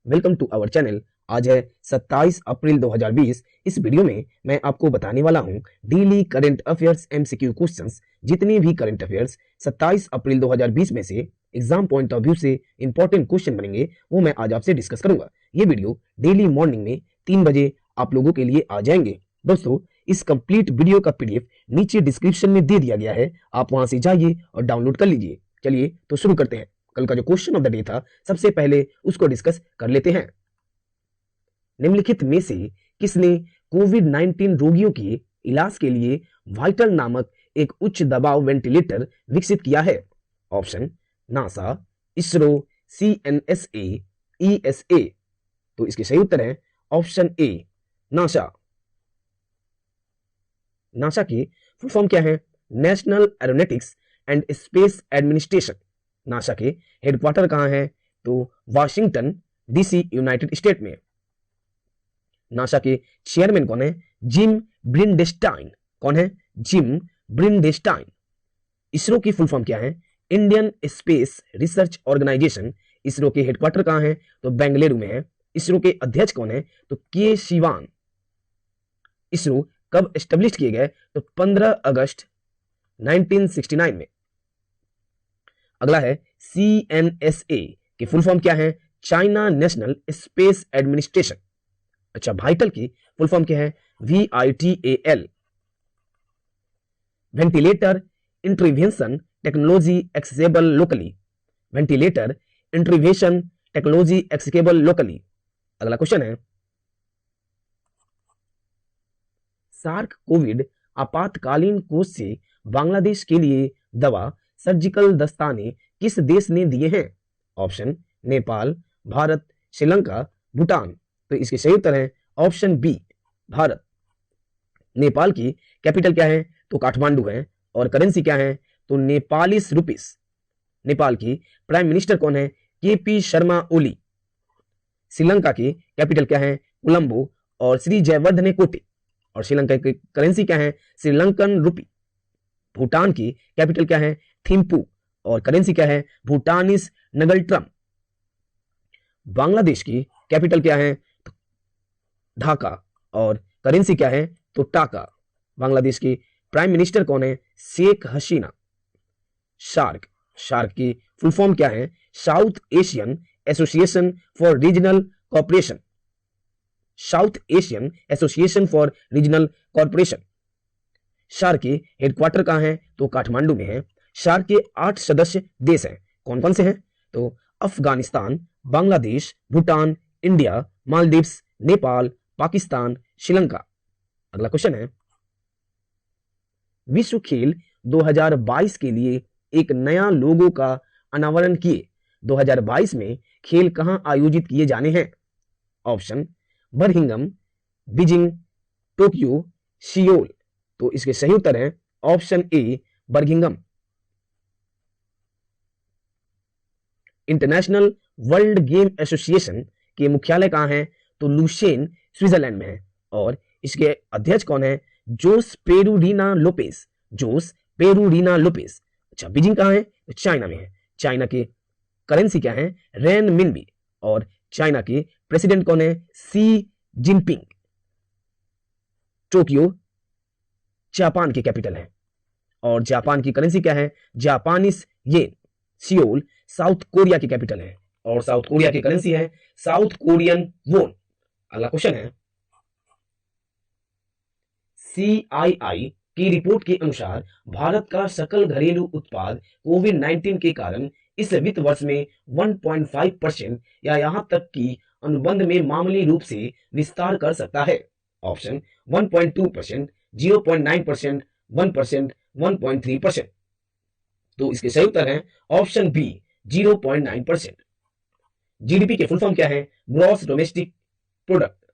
Welcome to our channel. आज है 27 अप्रैल 2020। इस वीडियो में मैं आपको बताने वाला हूं daily current affairs MCQ questions. जितने भी करंट अफेयर्स 27 अप्रैल 2020 में से एग्जाम पॉइंट ऑफ व्यू से इंपॉर्टेंट क्वेश्चन बनेंगे वो मैं आज आपसे डिस्कस करूंगा। ये वीडियो डेली मॉर्निंग में 3 बजे आप लोगों के लिए आ जाएंगे। दोस्तों, इस कंप्लीट वीडियो का पीडीएफ नीचे डिस्क्रिप्शन में दे दिया गया है, आप वहां से जाइए और डाउनलोड कर लीजिए। चलिए तो शुरू करते हैं। कल का जो क्वेश्चन ऑफ द डे था, सबसे पहले उसको डिस्कस कर लेते हैं। निम्नलिखित में से किसने कोविड-19 रोगियों के इलाज के लिए वाइटल नामक एक उच्च दबाव वेंटिलेटर विकसित किया है? Option NASA, ISRO, CNSA, ESA. तो इसके सही उत्तर है ऑप्शन ए, नासा। नासा की फुल फॉर्म क्या है? National Aeronautics and Space Administration. NASA के हेडक्वार्टर कहां है? तो वाशिंगटन डीसी, यूनाइटेड स्टेट में। नासा के चेयरमैन कौन है? Jim Bridenstine. कौन है? जिम ब्रिंडेस्टाइन। इसरो की फुल फॉर्म क्या है? Indian Space Research Organisation. ISRO के हेडक्वार्टर कहां है? तो बेंगलुरु में है। इसरो के अध्यक्ष कौन है? तो के शिवान। इसरो कब एस्टेब्लिश किए गए? तो 15 अगस्त 1969 में। अगला है सीएनएसए की फुल फॉर्म क्या है? China national space administration. अच्छा, वाइटल की फुल फॉर्म क्या है? VITAL। Ventilator intervention technology accessible locally. Ventilator intervention technology accessible locally. अगला क्वेश्चन है, सार्क कोविड आपातकालीन कोष से बांग्लादेश के लिए दवा सर्जिकल दस्ताने किस देश ने दिए हैं? ऑप्शन नेपाल, भारत, श्रीलंका, भूटान। तो इसके सही उत्तर है ऑप्शन बी, भारत। नेपाल की कैपिटल क्या है? तो काठमांडू है। और करेंसी क्या है? तो नेपालिस रुपीस। नेपाल की प्राइम मिनिस्टर कौन है? केपी शर्मा ओली। श्रीलंका की कैपिटल क्या है? कोलंबो और श्री जयवर्धने कोटे। और श्रीलंका की करेंसी क्या है? श्रीलंकन रुपी। भूटान की कैपिटल क्या है? थिम्पू और करेंसी क्या है? भूटानिस नगल्ट्रम। बांग्लादेश की कैपिटल क्या है? ढाका और करेंसी क्या है? तो टाका। बांग्लादेश की प्राइम मिनिस्टर कौन है? शेख हसीना। शार्क, शार्क की फुल फॉर्म क्या है? South Asian association for regional corporation. South Asian association for regional corporation. Shark के हेडक्वार्टर कहां है? तो काठमांडू में है। शार्क के 8 सदस्य देश हैं। कौन कौन से हैं? तो अफगानिस्तान, बांग्लादेश, भूटान, इंडिया, मालदीव्स, नेपाल, पाकिस्तान, श्रीलंका। अगला क्वेश्चन है, विश्व खेल 2022 के लिए एक नया लोगो का अनावरण किए। 2022 में खेल कहां आयोजित किए जाने हैं? Option Birmingham, Beijing, Tokyo, Seoul. तो इसके सही उत्तर है ऑप्शन ए, Birmingham. International world game association के मुख्यालय कहां है? तो लुसेन, स्विट्जरलैंड में है। और इसके अध्यक्ष कौन है? जोस पेरूरिना लोपेस। जोस पेरूरिना लोपेस। अच्छा, बीजिंग कहां है? तो चाइना में है। चाइना की करेंसी क्या है? रेन मिनबी। और चाइना के प्रेसिडेंट कौन है? सी जिनपिंग। टोक्यो जापान की कैपिटल है और जापान की करेंसी क्या है? Japanese yen. Seoul south Korea की कैपिटल है और साउथ कोरिया की करेंसी है साउथ कोरियन वोन। अगला क्वेश्चन है, CII की रिपोर्ट के अनुसार भारत का सकल घरेलू उत्पाद कोविड-19 के कारण इस वित्त वर्ष में 1.5% या यहां तक कि अनुबंध में मामूली रूप से विस्तार कर सकता है। ऑप्शन 1.2%, 0.9%, 1%, 1.3%। तो इसके सही उत्तर है ऑप्शन बी, 0.9%। जीडीपी के फुल फॉर्म क्या है? Gross domestic product.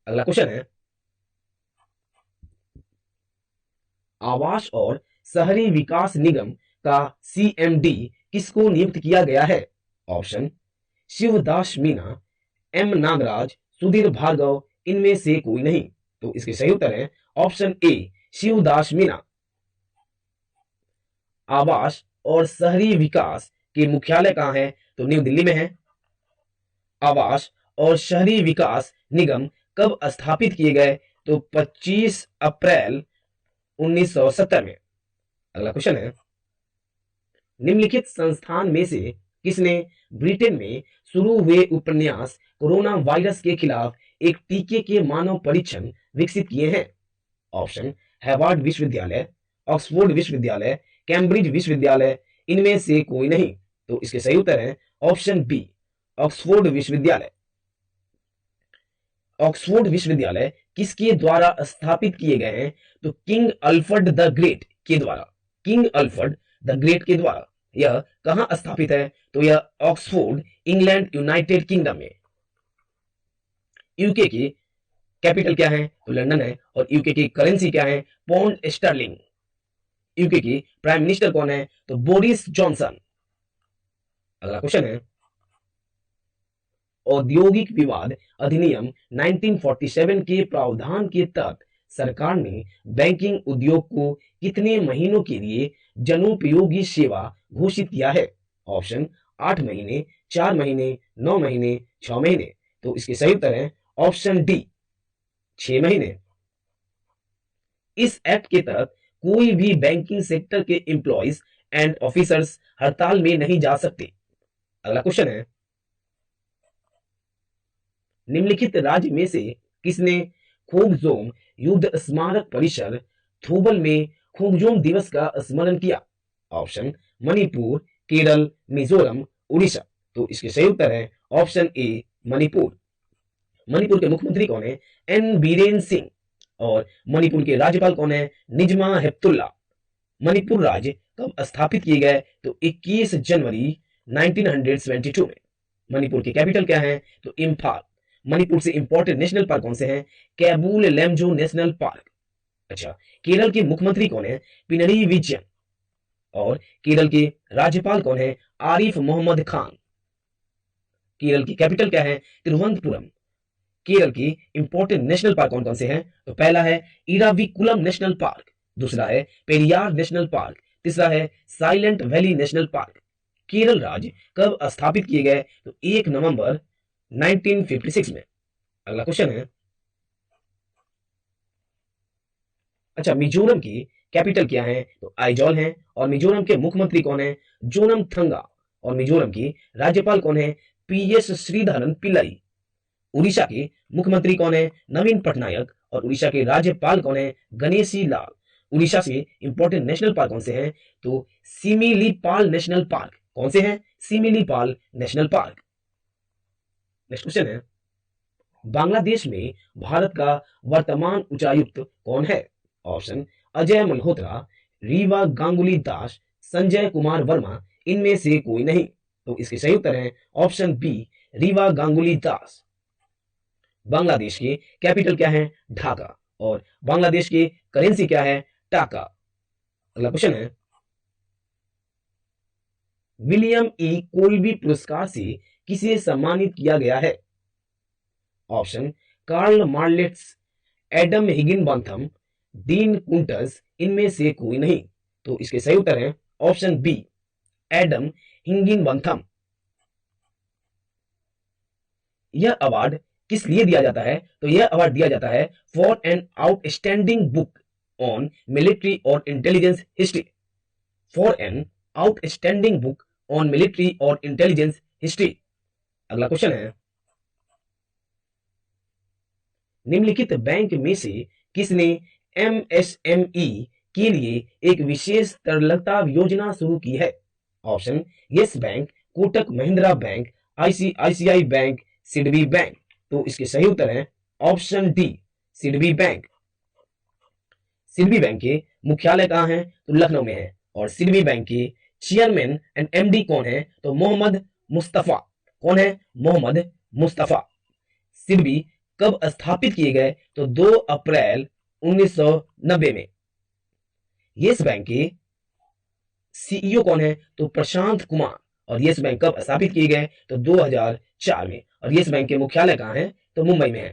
अगला क्वेश्चन है, आवास और शहरी विकास निगम का CMD किसको नियुक्त किया गया है? ऑप्शन शिवदास मीना, M नागराज, सुधीर भार्गव, इनमें से कोई नहीं। तो इसके सही उत्तर है ऑप्शन ए, शिवदास मीना। आवास और शहरी विकास के मुख्यालय कहां है? तो न्यू दिल्ली में है। आवास और शहरी विकास निगम कब स्थापित किए गए? तो 25 अप्रैल 1970 में। अगला क्वेश्चन है, निम्नलिखित संस्थान में से किसने ब्रिटेन में शुरू हुए उपन्यास कोरोना वायरस के खिलाफ एक टीके के मानव परीक्षण विकसित किए हैं? ऑप्शन, हार्वर्ड विश्वविद्यालय, ऑक्सफोर्ड विश्वविद्यालय, कैम्ब्रिज विश्वविद्यालय, इनमें से कोई नहीं। तो इसके सही उत्तर है ऑप्शन बी, ऑक्सफोर्ड विश्वविद्यालय। ऑक्सफोर्ड विश्वविद्यालय किसके द्वारा स्थापित किए गए हैं? तो किंग अल्फ्रेड द ग्रेट के द्वारा। किंग अल्फ्रेड द ग्रेट के द्वारा। यह कहां स्थापित है? तो यह ऑक्सफोर्ड, इंग्लैंड, यूनाइटेड किंगडम में। यूके की कैपिटल क्या है? तो लंदन है। और यूके की करेंसी क्या है? Pound sterling. यूके की प्राइम मिनिस्टर कौन है? तो बोरिस जॉनसन। अगला क्वेश्चन है, औद्योगिक विवाद अधिनियम 1947 के प्रावधान के तहत सरकार ने बैंकिंग उद्योग को कितने महीनों के लिए जनोपयोगी सेवा घोषित किया है? ऑप्शन, 8 महीने, 4 महीने, 9 महीने, 6 महीने। तो इसके सही उत्तर है ऑप्शन डी, 6 महीने। इस एक्ट के तहत कोई भी बैंकिंग सेक्टर के एम्प्लॉइज एंड ऑफिसर्स हड़ताल में नहीं जा सकते। अगला क्वेश्चन है, निम्नलिखित राज्य में से किसने खोगजोम युद्ध स्मारक परिसर थोबल में खोगजोम दिवस का स्मरण किया? ऑप्शन, मणिपुर, केरल, मिजोरम, उड़ीसा। तो इसके सही उत्तर है ऑप्शन ए, मणिपुर। मणिपुर के मुख्यमंत्री कौन है? एन बीरेन सिंह। और मणिपुर के राज्यपाल कौन है? निजमा हेपतुल्ला। मणिपुर राज्य कब स्थापित किए गए? तो 21 जनवरी 1972 में। मणिपुर की कैपिटल क्या है? तो इम्फाल। मणिपुर से इंपॉर्टेंट नेशनल पार्क कौन से हैं? कैबूल लैमजो नेशनल पार्क। अच्छा, केरल के मुख्यमंत्री कौन है? पिनरई विजयन। और केरल के राज्यपाल कौन है? आरिफ मोहम्मद खान। केरल की कैपिटल क्या है? तिरुवनंतपुरम। केरल की इंपॉर्टेंट नेशनल पार्क कौन कौन से हैं? तो पहला है इराविकुलम नेशनल पार्क, दूसरा है पेरियार नेशनल पार्क, तीसरा है silent valley national park. Kerala राज्य कब स्थापित किए गए? तो 1 नवंबर 1956 में। अगला क्वेश्चन है, अच्छा, मिजोरम की कैपिटल क्या है? तो आइजॉल है। और मिजोरम के मुख्यमंत्री कौन है? जोनम थंगा। और मिजोरम की राज्यपाल कौन है? पीएस श्रीधरन पिल्लई। उड़ीसा के मुख्यमंत्री कौन है? नवीन पटनायक। और उड़ीसा के राज्यपाल कौन है? गणेशी लाल। उड़ीसा से इंपॉर्टेंट नेशनल पार्क कौन से हैं? तो सिमिलीपाल नेशनल पार्क। कौन से हैं? Similipal national park. Next question है, बांग्लादेश में भारत का वर्तमान उच्चायुक्त कौन है? ऑप्शन, अजय मल्होत्रा, रीवा गांगुली दास, संजय कुमार वर्मा, इनमें से कोई नहीं। तो इसके सही उत्तर है ऑप्शन बी, रीवा गांगुली दास। बांग्लादेश की कैपिटल क्या है? ढाका। और बांग्लादेश की करेंसी क्या है? टाका। अगला क्वेश्चन है, विलियम ई कोल्बी पुरस्कार से किसे सम्मानित किया गया है? ऑप्शन, कार्ल मार्लेट्स, एडम हिगिनबॉथम, डीन कुंटर्स, इनमें से कोई नहीं। तो इसके सही उत्तर है ऑप्शन बी, एडम हिगिनबॉथम। यह अवार्ड किस लिए दिया जाता है? तो यह अवार्ड दिया जाता है for an outstanding book on military और intelligence history. For an outstanding book on military और इंटेलिजेंस हिस्ट्री। अगला क्वेश्चन है, निम्नलिखित बैंक में से किसने एमएसएमई के लिए एक विशेष तरलता योजना शुरू की है? Option, yes bank, Kotak Mahindra bank, ICICI bank, SIDBI bank. तो इसके सही उत्तर है option D, SIDBI bank. SIDBI bank के मुख्यालय कहां है? तो लखनऊ में है। और सिडबी बैंक के चेयरमैन एंड एमडी कौन है? तो मोहम्मद मुस्तफा। कौन है? मोहम्मद मुस्तफा। सिडबी कब स्थापित किए गए? तो 2 अप्रैल 1990 में। यस बैंक के सीईओ कौन है? तो प्रशांत कुमार। और यस बैंक कब स्थापित किए गए? तो 2004 में। और यस बैंक के मुख्यालय कहां है? तो मुंबई में है।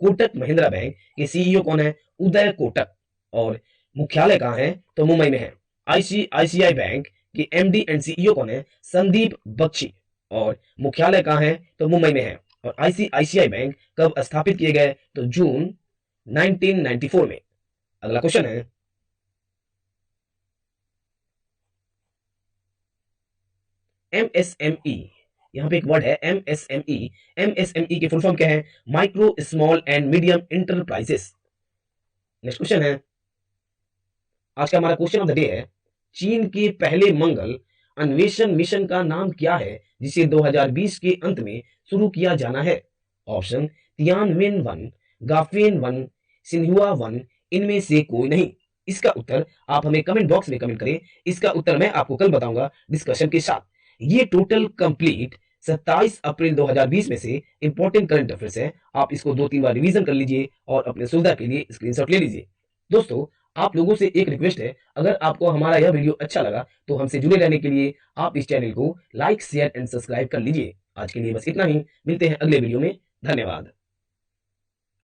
कोटक महिंद्रा बैंक के सीईओ कौन है? उदय कोटक। और मुख्यालय कहां है? तो मुंबई में है। आईसीआईसीआई बैंक के एमडी एंड सीईओ कौन है? संदीप बख्शी। और मुख्यालय कहां है? तो मुंबई में है। और आईसीआईसीआई बैंक कब स्थापित किए गए? तो जून 1994 में। अगला क्वेश्चन है, एमएसएमई, यहां पे एक वर्ड है एमएसएमई। एमएसएमई की फुल फॉर्म क्या है? Micro small and medium enterprises. Next question है, आज का हमारा क्वेश्चन ऑफ द डे है, चीन के पहले मंगल अन्वेषण मिशन का नाम क्या है जिसे 2020 के अंत में शुरू किया जाना है? Option Tianwen one, Gaofen one, Xinhua one, इनमें से कोई नहीं। इसका उत्तर आप हमें कमेंट बॉक्स में कमेंट करें। इसका उत्तर मैं आपको कल बताऊंगा डिस्कशन के साथ। ये टोटल कंप्लीट 27 अप्रैल 2020 में से इंपॉर्टेंट करंट अफेयर्स है। आप इसको 2-3 बार रिवीजन कर लीजिए और अपने सुविधा के लिए स्क्रीनशॉट ले लीजिए। दोस्तों, आप लोगों से एक रिक्वेस्ट है, अगर आपको हमारा यह वीडियो अच्छा लगा तो हमसे जुड़े रहने के लिए आप इस चैनल को लाइक, शेयर एंड सब्सक्राइब कर लीजिए। आज के लिए बस इतना ही, मिलते हैं अगले वीडियो में। धन्यवाद।